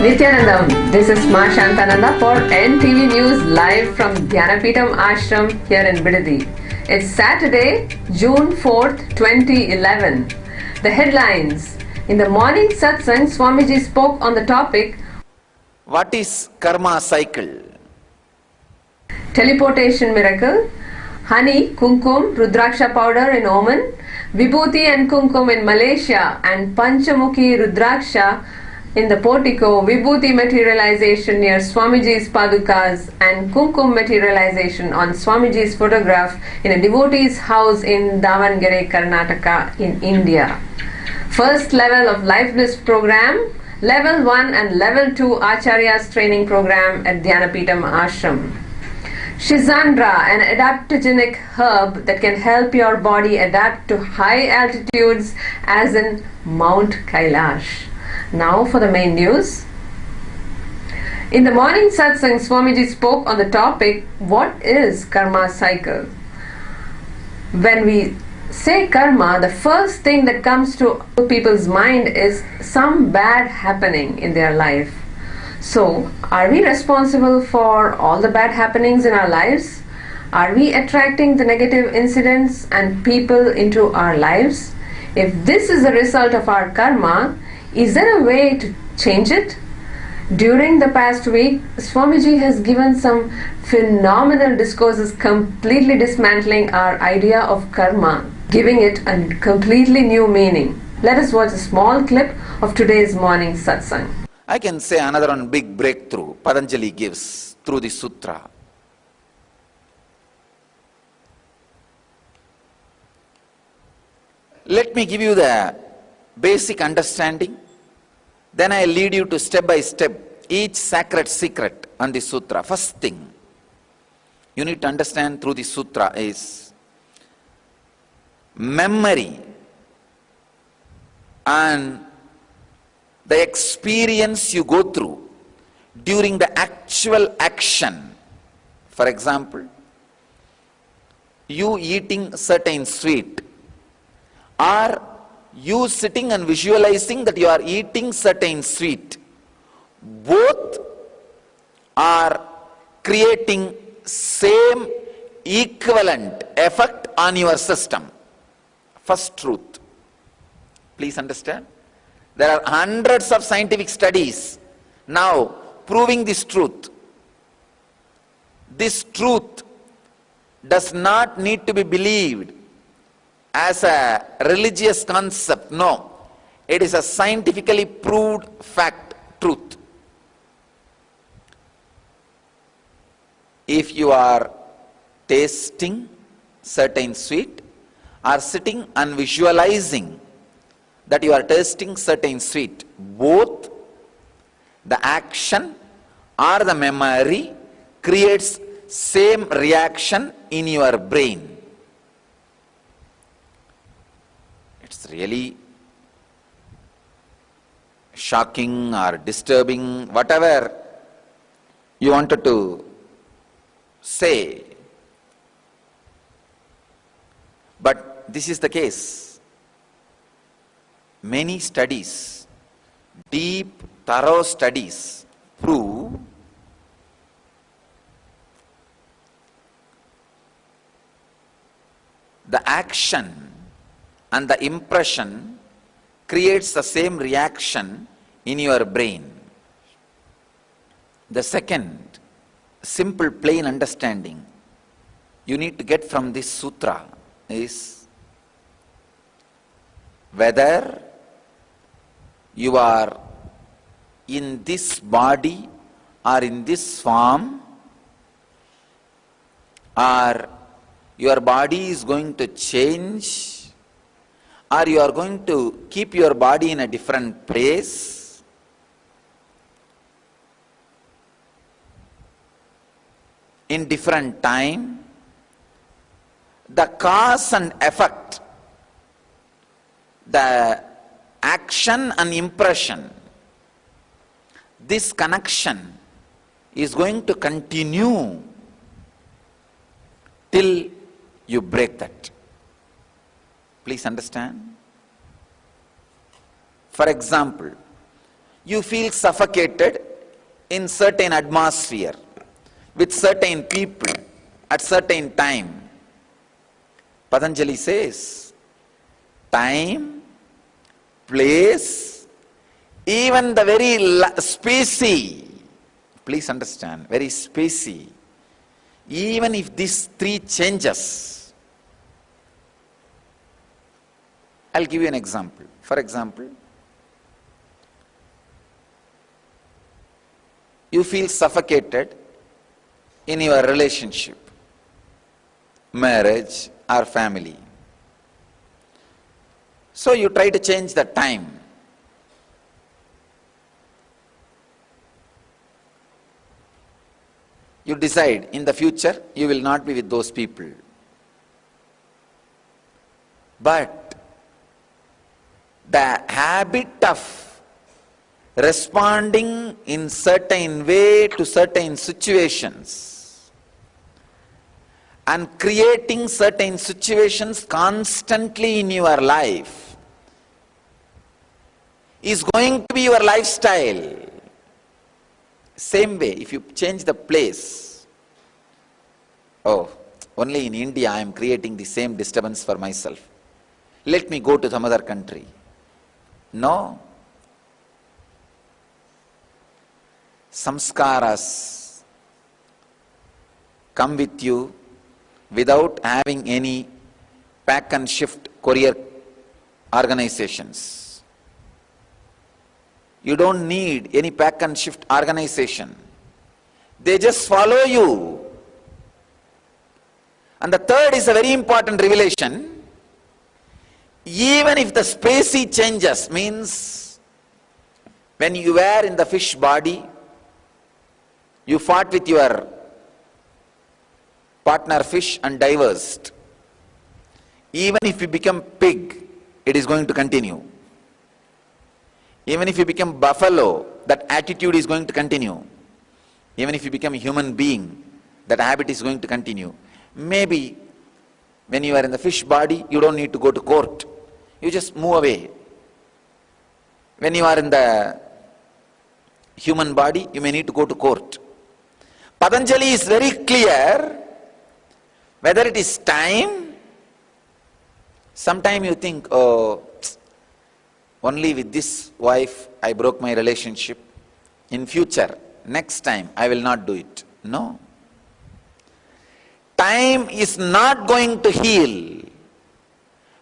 Nityanandam, this is Ma Shantananda for NTV News live from Dhyanapeetham Ashram here in Bidadi. It's Saturday, June 4th, 2011. The headlines. In the morning satsang, Swamiji spoke on the topic, What is karma cycle? teleportation miracle, honey, kumkum, rudraksha powder in Oman, vibhuti and kumkum in Malaysia, and panchamukhi rudraksha in the portico, vibhuti materialization near Swamiji's padukas, and kumkum materialization on Swamiji's photograph in a devotee's house in Davangere, Karnataka in India. First level of Life Bliss program, level 1 and level 2 Acharya's training program at Dhyanapeetham Ashram. Shizandra, an adaptogenic herb that can help your body adapt to high altitudes as in Mount Kailash. Now for the main news. In the morning satsang, Swamiji spoke on the topic, what is karma cycle? When we say karma, the first thing that comes to people's mind is some bad happening in their life. So, are we responsible for all the bad happenings in our lives? Are we attracting the negative incidents and people into our lives? If this is the result of our karma, is there a way to change it? During the past week, Swamiji has given some phenomenal discourses completely dismantling our idea of karma, giving it a completely new meaning. Let us watch a small clip of today's morning satsang. I can say another one big breakthrough Patanjali gives through the sutra. Let me give you the basic understanding. Then I lead you to step by step each sacred secret on the sutra. First thing you need to understand through the sutra is memory and the experience you go through during the actual action. For example, you eating certain sweet, or you sitting and visualizing that you are eating certain sweet, both are creating same equivalent effect on your system. First truth. Please understand. There are hundreds of scientific studies now proving this truth. This truth does not need to be believed as a religious concept. No. It is a scientifically proved fact, truth. If you are tasting certain sweet or sitting and visualizing that you are tasting certain sweet, both the action or the memory creates same reaction in your brain. It's really shocking or disturbing, whatever you wanted to say. But this is the case. Many studies, deep, thorough studies, prove the action and the impression creates the same reaction in your brain. The second simple plain understanding you need to get from this sutra is whether you are in this body or in this form, or your body is going to change, or you are going to keep your body in a different place, in different time, the cause and effect, the action and impression, this connection is going to continue till you break that. Please understand. For example, You feel suffocated in certain atmosphere, with certain people, at certain time. Patanjali says, time, place, even the very spacey, please understand, very spacey, even if these three changes, I'll give you an example. For example, you feel suffocated in your relationship, marriage or family. So you try to change the time. You decide in the future you will not be with those people. But the habit of responding in certain way to certain situations and creating certain situations constantly in your life is going to be your lifestyle. Same way, if you change the place, oh, only in India I am creating the same disturbance for myself. Let me go to some other country. No. Samskaras come with you without having any pack and shift courier organizations. You don't need any pack and shift organization. They just follow you. And the third is a very important revelation. Even if the spacey changes, means when you were in the fish body, you fought with your partner fish and diverged. Even if you become pig, it is going to continue. Even if you become buffalo, that attitude is going to continue. Even if you become a human being, that habit is going to continue. Maybe when you are in the fish body, you don't need to go to court. You just move away. When you are in the human body, you may need to go to court. Patanjali is very clear whether it is time. Sometime you think, oh, only with this wife I broke my relationship. In future, next time I will not do it. No. Time is not going to heal.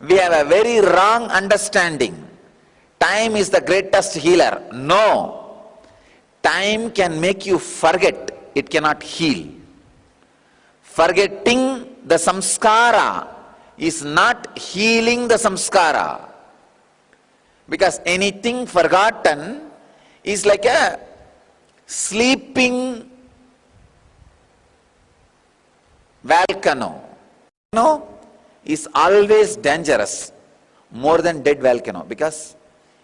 We have a very wrong understanding. Time is the greatest healer. No. Time can make you forget. It cannot heal. Forgetting the samskara is not healing the samskara. Because anything forgotten is like a sleeping volcano. No, is always dangerous more than dead volcano, because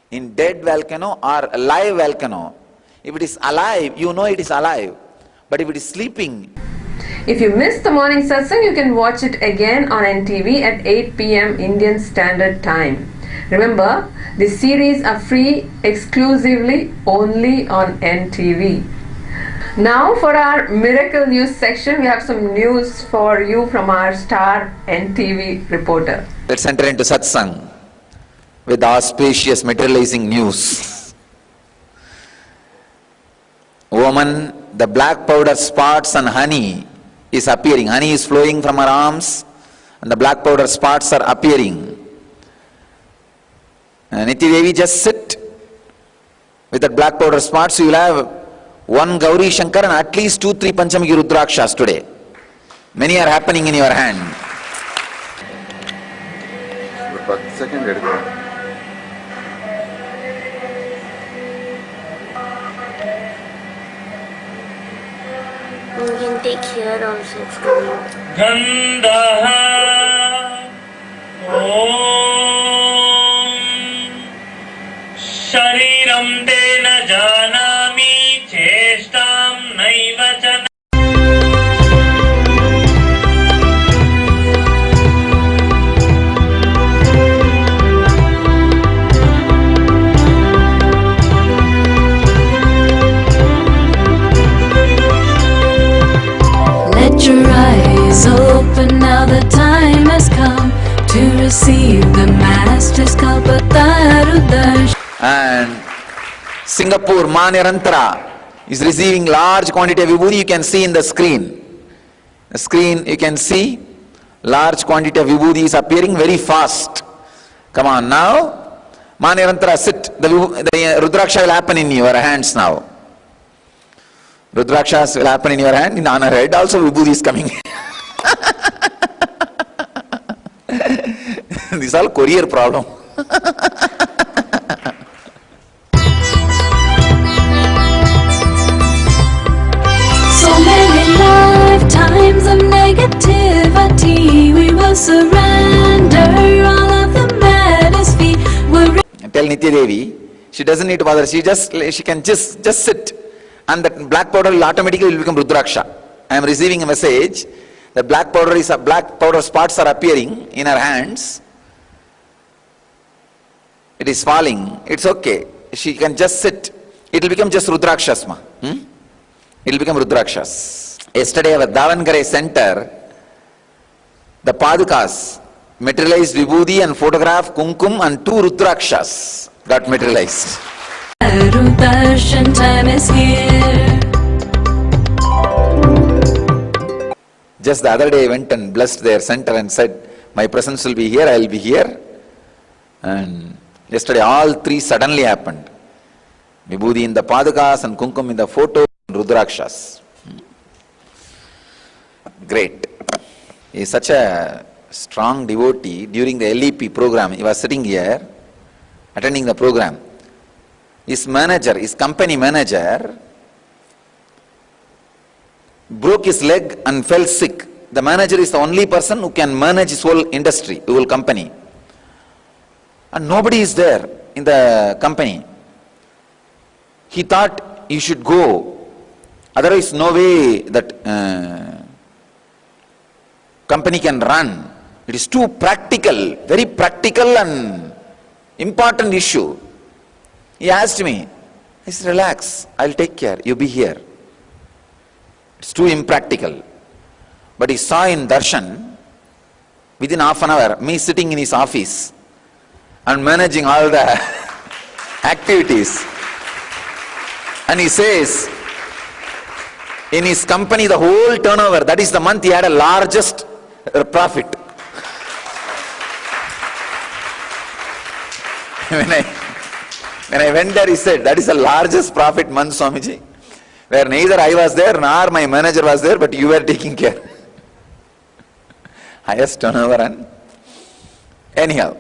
in dead volcano or alive volcano, if it is alive, you know it is alive, but if it is sleeping. If you missed the morning satsang, you can watch it again on NTV at 8 p.m. Indian Standard Time. Remember, these series are free exclusively only on NTV. Now for our Miracle News section, we have some news for you from our star NTV reporter. Let's enter into satsang with auspicious materializing news. Woman, the black powder spots on honey is appearing. Honey is flowing from her arms and the black powder spots are appearing. Niti Devi, just sit with that black powder spots. You will have one Gauri Shankar and at least 2-3 Panchamukhi Rudrakshas today. Many are happening in your hand. Second. You can take here also, it's coming. Gandaha Om Shariram te na janami chestam naiva chana. receive the master's kalpatarudarshan. And Singapore, Ma Nirantara is receiving large quantity of vibhuti. You can see in the screen. The screen you can see large quantity of vibhuti is appearing very fast. Come on now. Ma Nirantara, sit. The Rudraksha will happen in your hands now. Rudrakshas will happen in your hand. In her head also vibhuti is coming. This is all courier problem. So many lifetimes of negativity, we will surrender all of the madness we were. Tell Nitya Devi, she doesn't need to bother. She can just sit, and that black powder will automatically become Rudraksha. I am receiving a message. The black powder spots are appearing in her hands. It is falling. It's okay. She can just sit. It will become just Rudrakshas. It will become Rudrakshas. Yesterday at Davangere Center, the Padukas materialized Vibhuti and photograph Kumkum and 2 Rudrakshas got materialized. Darshan time is here. Just the other day I went and blessed their center and said, my presence will be here, I will be here. And yesterday all 3 suddenly happened. Vibhuti in the Padukas and Kumkum in the photo, Rudrakshas. Great. He is such a strong devotee. During the LEP program, he was sitting here, attending the program. His manager, his company manager, broke his leg and fell sick. The manager is the only person who can manage his whole industry, whole company. And nobody is there in the company. He thought he should go. Otherwise, no way that company can run. It is too practical, very practical and important issue. He asked me, I said, relax, I'll take care, you be here. It's too impractical. But he saw in darshan, within half an hour, me sitting in his office and managing all the activities. And he says, in his company, the whole turnover, that is the month he had a largest profit. When I went there, he said, that is the largest profit month, Swamiji, where neither I was there nor my manager was there, but you were taking care. Highest turnover. And anyhow,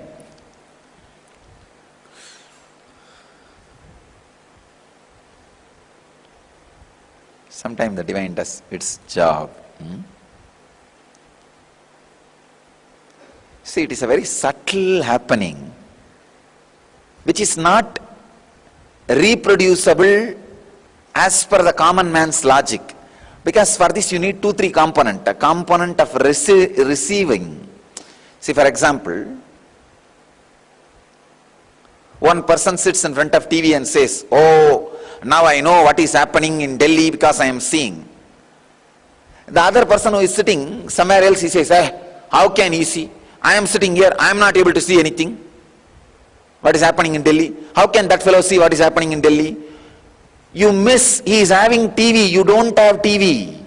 sometimes the divine does its job. See, it is a very subtle happening, which is not reproducible as per the common man's logic. Because for this you need 2-3 components. A component of receiving. See, for example, one person sits in front of TV and says, oh, now I know what is happening in Delhi because I am seeing. The other person who is sitting somewhere else, he says, how can he see? I am sitting here, I am not able to see anything. What is happening in Delhi? How can that fellow see what is happening in Delhi? You miss, he is having TV, you don't have TV.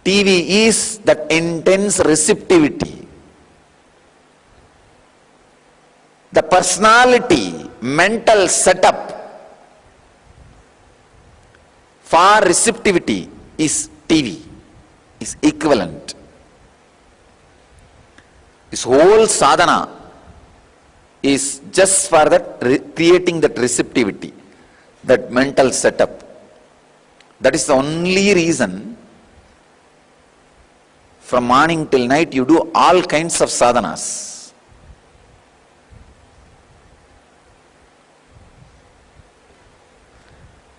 TV is that intense receptivity. The personality, mental setup for receptivity is TV, is equivalent. This whole sadhana is just for that, creating that receptivity, that mental setup. That is the only reason from morning till night you do all kinds of sadhanas.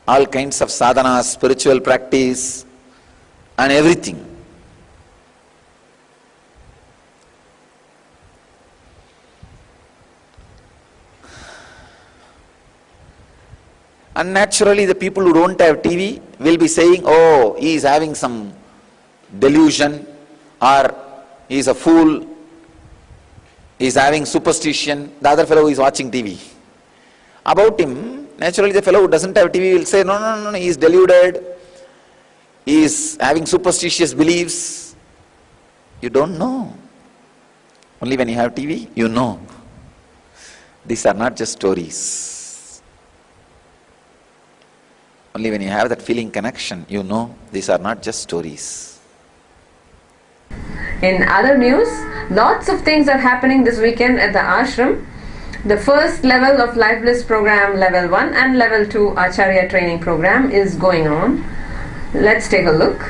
All kinds of sadhanas, spiritual practice and everything. And naturally the people who don't have TV will be saying, oh, he is having some delusion, or he is a fool, is having superstition, the other fellow is watching TV. About him, naturally the fellow who doesn't have TV will say, no, he is deluded, he is having superstitious beliefs. You don't know. Only when you have TV, you know. These are not just stories. Only when you have that feeling connection, you know these are not just stories. In other news, lots of things are happening this weekend at the ashram. The first level of Life Bliss program, level 1 and level 2 Acharya training program is going on. Let's take a look.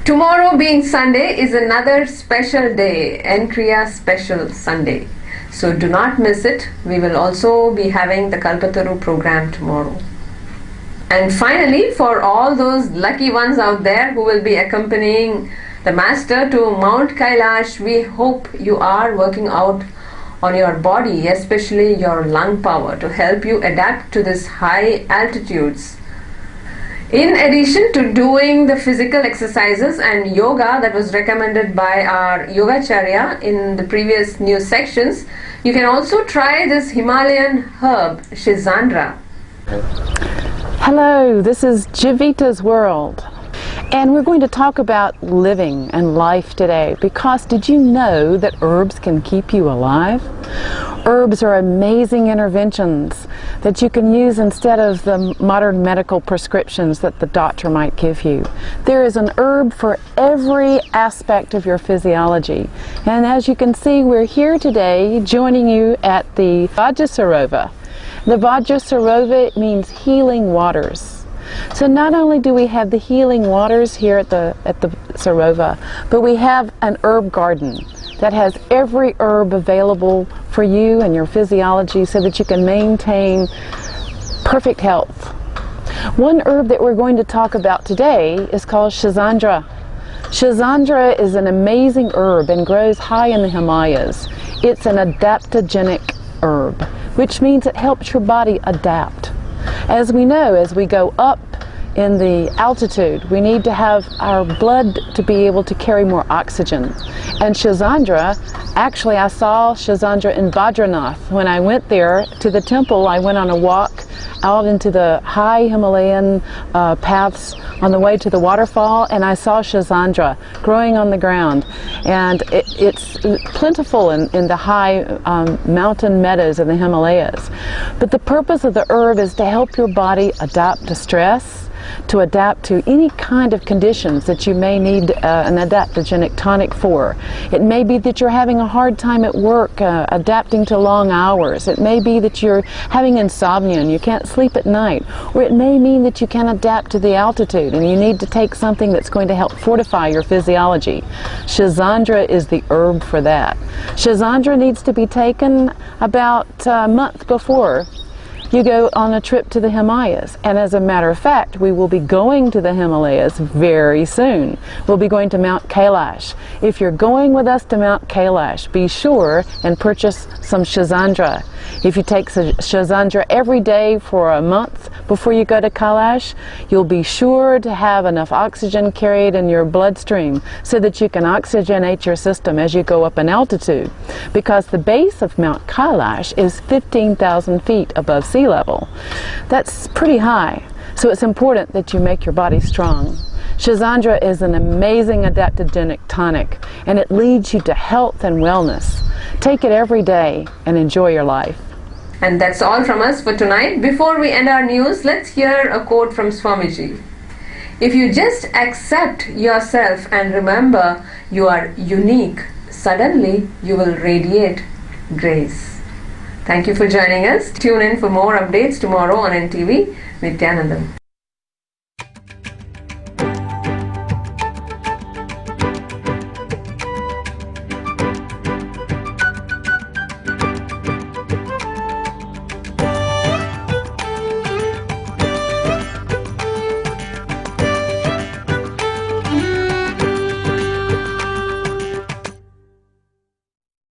Tomorrow being Sunday is another special day, Enkriya Special Sunday. So do not miss it. We will also be having the Kalpataru program tomorrow. And finally, for all those lucky ones out there who will be accompanying the Master to Mount Kailash, we hope you are working out on your body, especially your lung power, to help you adapt to this high altitudes. In addition to doing the physical exercises and yoga that was recommended by our Yogacharya in the previous news sections, you can also try this Himalayan herb, Schisandra. Hello, this is Jivita's World, and we're going to talk about living and life today, because did you know that herbs can keep you alive? Herbs are amazing interventions that you can use instead of the modern medical prescriptions that the doctor might give you. There is an herb for every aspect of your physiology. And as you can see, we're here today joining you at the Vajrasarovar. The Vajrasarovar means healing waters. So not only do we have the healing waters here at the Sarovar, but we have an herb garden that has every herb available for you and your physiology so that you can maintain perfect health. One herb that we're going to talk about today is called Schisandra. Schisandra is an amazing herb and grows high in the Himalayas. It's an adaptogenic herb, which means it helps your body adapt. As we know, as we go up in the altitude, we need to have our blood to be able to carry more oxygen. And Schisandra, actually I saw Schisandra in Vajranath. When I went there to the temple, I went on a walk out into the high Himalayan paths on the way to the waterfall, and I saw Schisandra growing on the ground. And it's plentiful in the high mountain meadows of the Himalayas. But the purpose of the herb is to help your body adapt to stress, to adapt to any kind of conditions that you may need an adaptogenic tonic for. It may be that you're having a hard time at work adapting to long hours. It may be that you're having insomnia and you can't sleep at night. Or it may mean that you can't adapt to the altitude and you need to take something that's going to help fortify your physiology. Schisandra is the herb for that. Schisandra needs to be taken about a month before you go on a trip to the Himalayas. And as a matter of fact, we will be going to the Himalayas very soon. We'll be going to Mount Kailash. If you're going with us to Mount Kailash, be sure and purchase some Schisandra. If you take Schisandra every day for a month before you go to Kailash, you'll be sure to have enough oxygen carried in your bloodstream so that you can oxygenate your system as you go up in altitude. Because the base of Mount Kailash is 15,000 feet above sea level. That's pretty high, so it's important that you make your body strong. Schisandra is an amazing adaptogenic tonic, and it leads you to health and wellness. Take it every day and enjoy your life. And that's all from us for tonight. Before we end our news, let's hear a quote from Swamiji. If you just accept yourself and remember you are unique, suddenly you will radiate grace. Thank you for joining us. Tune in for more updates tomorrow on NTV. Nityanandam.